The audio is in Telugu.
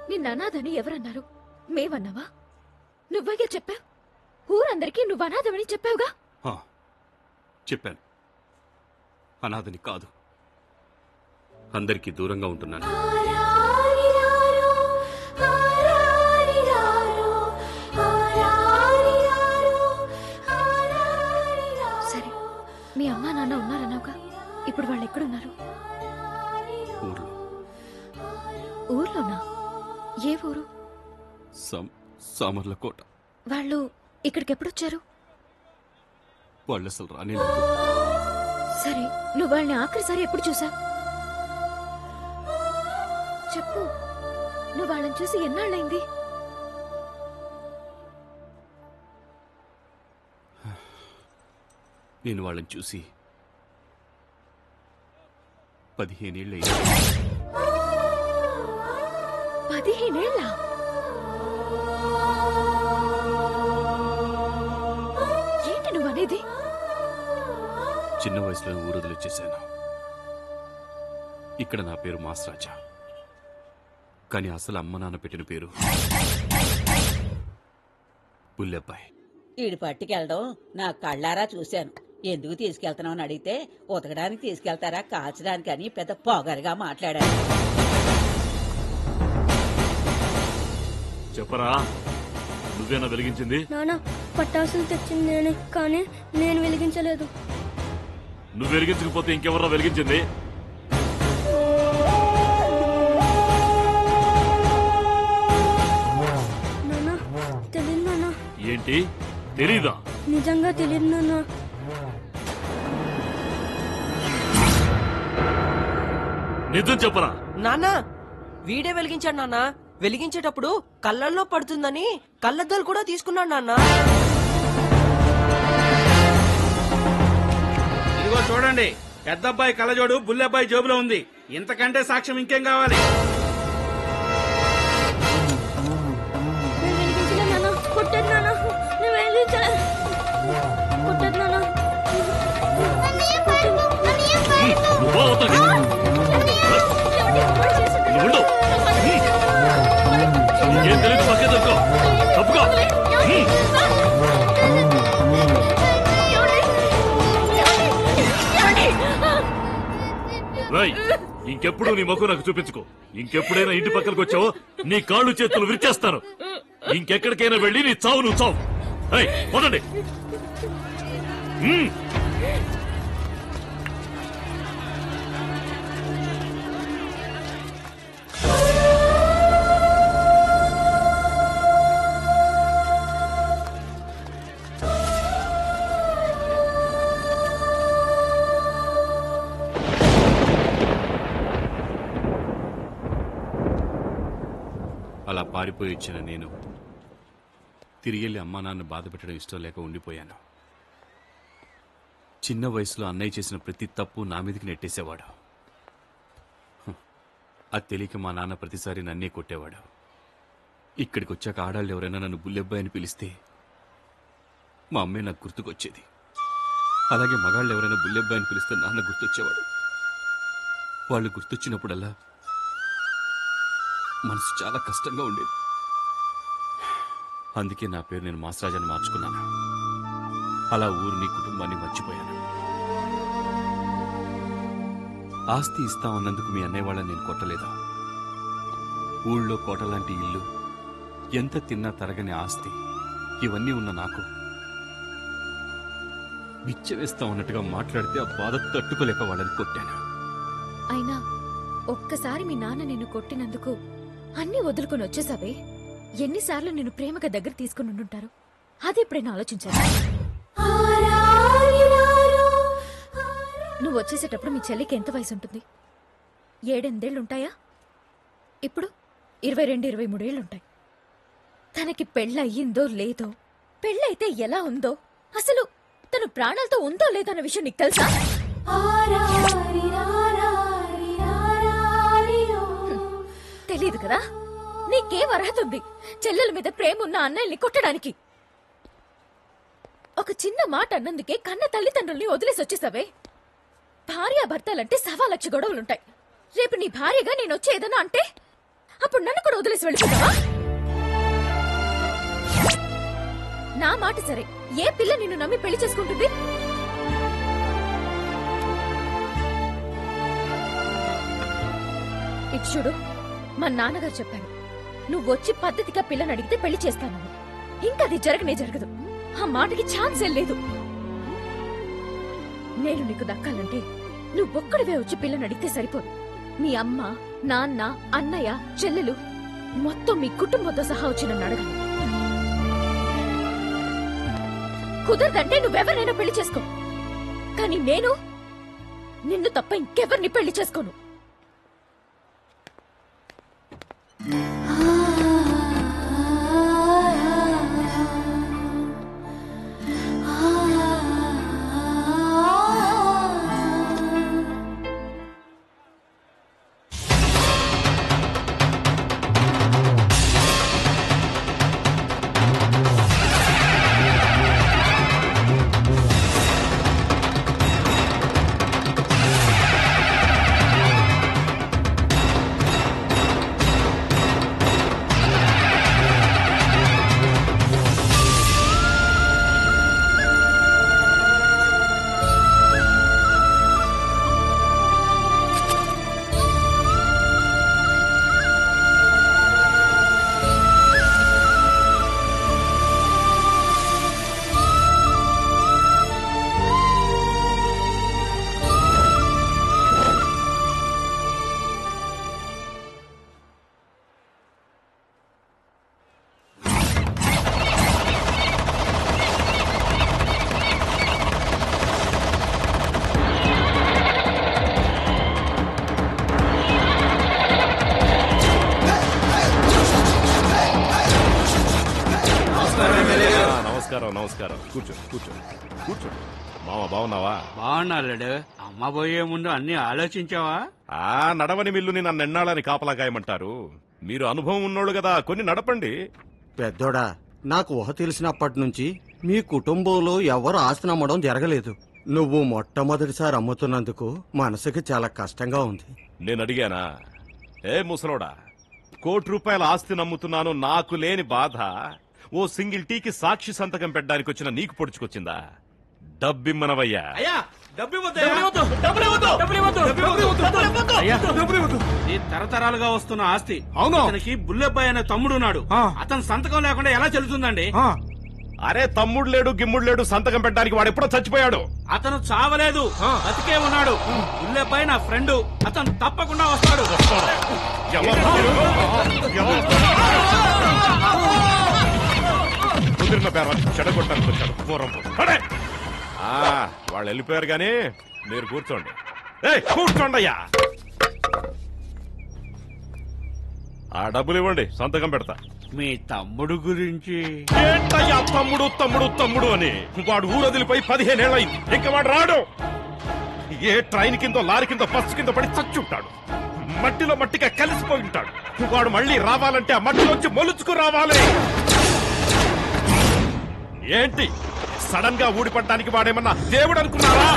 నిన్న అనాథని ఎవరన్నారు? మేమన్నావా? నువ్వే చెప్పావు. ఊరందరికీ నువ్వు అనాథమని చెప్పావుగా. చెప్పాను. అనాథని కాదు, అందరికీ దూరంగా ఉంటున్నాను. సరే, మీ అమ్మా నాన్న ఉన్నారన్నావుగా, ఇప్పుడు వాళ్ళు ఎక్కడున్నారు? ఊర్లోనా? ఏ ఊరు? సామర్లకోట. వాళ్ళు ఇక్కడికి ఎప్పుడొచ్చారు? వాళ్ళు అసలు రానే. సరే, నువ్వు వాళ్ళని ఆఖరిసారి ఎప్పుడు చూసావు? చెప్పు. నువ్వు వాళ్ళని చూసి ఎన్నాళ్ళైంది? నేను వాళ్ళని చూసి 15 ఏళ్ళు. 15 ఏళ్ళ? ఏంటి నువ్వు అనేది? చిన్న వయసులో ఊరొదిలొచ్చేశాను. ఇక్కడ నా పేరు మాస్రాజా, కానీ అసలు అమ్మ నాన్న పెట్టిన పేరు బుల్లెబ్బాయి. ఈడి పట్టుకెళ్ళడం నా కళ్ళారా చూశాను. ఎందుకు తీసుకెళ్తున్నావు అని అడిగితే ఉతకడానికి తీసుకెళ్తారా కాల్చడానికి అని పెద్ద పొగరుగా మాట్లాడారు. చెప్పరా, నువ్వేనా వెలిగించింది? నాన్న, పట్టాసులు తెచ్చింది నేనే, కానీ నేను వెలిగించలేదు. నువ్వు వెలిగించకపోతే ఇంకెవరా వెలిగించింది? నాన్న, తెలియదు నాన్న. ఏంటి తెలీదా? నిజంగా తెలియదు నాన్న. నిజం చెప్పరా? నాన్న, వీడే వెలిగించాడు నాన్న. వెలిగించేటప్పుడు కళ్ళల్లో పడుతుందని కళ్ళద్దాలు కూడా తీసుకున్నాడు నాన్న. ఇదిగో చూడండి, పెద్దబ్బాయి కళ్ళజోడు బుల్లెబ్బాయి జేబులో ఉంది. ఇంతకంటే సాక్ష్యం ఇంకేం కావాలి? నేను వెలిగించలేదు నాన్న. కొట్టదు నాన్న. నేను వెలిగించలేదు. కొట్టదు నాన్న. ఇంకెప్పుడు నీ ముఖం నాకు చూపించుకో. ఇంకెప్పుడైనా ఇంటి పక్కనకు వచ్చావో నీ కాళ్ళు చేతులు విరిచేస్తాను. ఇంకెక్కడికైనా వెళ్ళి నీ చావు నువ్వు చావు. పోదండి. అలా పారిపోయి వచ్చిన నేను తిరిగెళ్ళి అమ్మా నాన్న బాధ పెట్టడం ఇష్టం లేక ఉండిపోయాను. చిన్న వయసులో అన్నయ్య చేసిన ప్రతి తప్పు నా మీదకి నెట్టేసేవాడు. అది తెలియక మా నాన్న ప్రతిసారి నన్నే కొట్టేవాడు. ఇక్కడికి వచ్చాక ఆడాళ్ళు ఎవరైనా నన్ను బుల్లెబ్బాయి అని పిలిస్తే మా అమ్మే నాకు గుర్తుకొచ్చేది. అలాగే మగాళ్ళు ఎవరైనా బుల్లెబ్బాయి అని పిలిస్తే నాన్న గుర్తొచ్చేవాడు. వాళ్ళు గుర్తొచ్చినప్పుడల్లా మనసు చాలా కష్టంగా ఉండేది. అందుకే నా పేరు నేను మాస్రాజాని మార్చుకున్నాను. అలా ఊరిని కుటుంబాన్ని మర్చిపోయాను. ఆస్తి ఇస్తామన్నందుకు మీ అన్నయ్య వాళ్ళని నేను కొట్టలేదు. ఊళ్ళో కోటలాంటి ఇల్లు, ఎంత తిన్నా తరగని ఆస్తి, ఇవన్నీ ఉన్న నాకు బిచ్చవేస్తామన్నట్టుగా మాట్లాడితే ఆ బాధ తట్టుకోలేక వాళ్ళని కొట్టాను. అయినా ఒక్కసారి మీ నాన్న నిన్ను కొట్టినందుకు అన్నీ వదులుకొని వచ్చేసావే. ఎన్నిసార్లు నిన్ను ప్రేమగా దగ్గర తీసుకుని ఉండుంటారు. అది ఎప్పుడైనా ఆలోచించాను. నువ్వు వచ్చేసేటప్పుడు మీ చెల్లికి ఎంత వయసు ఉంటుంది? 7-8 ఏళ్లుంటాయా? ఇప్పుడు 22-23 ఏళ్లుంటాయి. తనకి పెళ్ళయ్యిందో లేదో, పెళ్ళైతే ఎలా ఉందో, అసలు తను ప్రాణాలతో ఉందో లేదో అన్న విషయం నీకు తెలుసా? తెలీదు కదా? నీకేం అర్హత ఉంది చెల్లెల మీద ప్రేమ ఉన్న అన్నయ్యని కొట్టడానికి? ఒక చిన్న మాట అన్నందుకే కన్న తల్లిదండ్రుల్ని వదిలేసి వచ్చేసావే. భార్యాభర్తలంటే 1,00,000 గొడవలుంటాయి. రేపు నీ భార్యగా నేను వచ్చి ఏదన్నా అంటే అప్పుడు నన్ను కూడా వదిలేసి వెళ్ళిపోతావా? నా మాట సరే, ఏ పిల్ల నిన్ను నమ్మి పెళ్లి చేసుకుంటుంది? ఇటు చూడు, మా నాన్నగారు చెప్పారు, నువ్వు వచ్చి పద్ధతిగా పిల్లని అడిగితే పెళ్లి చేస్తానని. ఇంకా అది జరగనే జరగదు. ఆ మాటకి ఛాన్సే లేదు. నేను నీకు దక్కాలంటే నువ్వొక్కడివే వచ్చి పిల్లని అడిగితే సరిపోదు. మీ అమ్మ, నాన్న, అన్నయ్య, చెల్లెలు మొత్తం మీ కుటుంబంతో సహా వచ్చి నన్ను అడగాలి. కుదరదంటే నువ్వెవరైనా పెళ్లి చేసుకో, కానీ నేను నిన్ను తప్ప ఇంకెవరిని పెళ్లి చేసుకోను. నమస్కారం. కూర్చో కూర్చో కూర్చో. మామ బాగున్నావా? బాగున్నాడు. అమ్మ పోయే ముందు అన్ని ఆలోచించావా? నడవని మిల్లుని నన్ను ఎన్నాళ్ళని కాపలా కాయమంటారు. మీరు అనుభవం ఉన్నోళ్ళు కదా, కొన్ని నడపండి. పెద్దోడా, నాకు ఊహ తెలిసినప్పటి నుంచి మీ కుటుంబంలో ఎవరు ఆస్తి నమ్మడం జరగలేదు. నువ్వు మొట్టమొదటిసారి అమ్ముతున్నందుకు మనసుకి చాలా కష్టంగా ఉంది. నేను అడిగానా? ఏ ముసలోడా, ₹1,00,00,000 ఆస్తి నమ్ముతున్నాను, నాకు లేని బాధ ఓ సింగిల్ టీకి సాక్షి సంతకం పెట్టడానికి వచ్చిన నీకు పొడుచుకొచ్చిందా? డబ్బిమ్మనవయ్యా. ఈ తరతరాలుగా వస్తున్న ఆస్తి. అతనికి బుల్లెబ్బాయి అనే తమ్ముడున్నాడు. అతని సంతకం లేకుండా ఎలా చెల్లుతుందండి? అరే, తమ్ముడు లేడు గిమ్ముడు లేడు, సంతకం పెట్టడానికి వాడు ఎప్పుడో చచ్చిపోయాడు. అతను చావలేదు, బతికే ఉన్నాడు. బుల్లెబ్బాయి నా ఫ్రెండ్, అతను తప్పకుండా వస్తాడు. కుదిరిన పేరు చెడగొట్టడానికి వచ్చాడు పూర్వం. వాళ్ళు వెళ్ళిపోయారు గాని మీరు కూర్చోండి. కూర్చోండి అయ్యా. ఆ డబ్బులు ఇవ్వండి, సంతకం పెడతా. మీ తమ్ముడు గురించి ఏంటయ్యా తమ్ముడు తమ్ముడు తమ్ముడు అని? వాడు ఊరదిలిపోయి 15 ఏళ్ళయింది. ఇంకా వాడు రాడు. ఏ ట్రైన్ కిందో లారీ కిందో బస్సు కింద పడి చచ్చుంటాడు. మట్టిలో మట్టిగా కలిసిపోయి ఉంటాడు. వాడు మళ్ళీ రావాలంటే ఆ మట్టిలోంచి మొలుచుకు రావాలి. ఏంటి సడన్ గా ఊడిపడ్డానికి వాడేమన్నా దేవుడు అనుకున్నారా?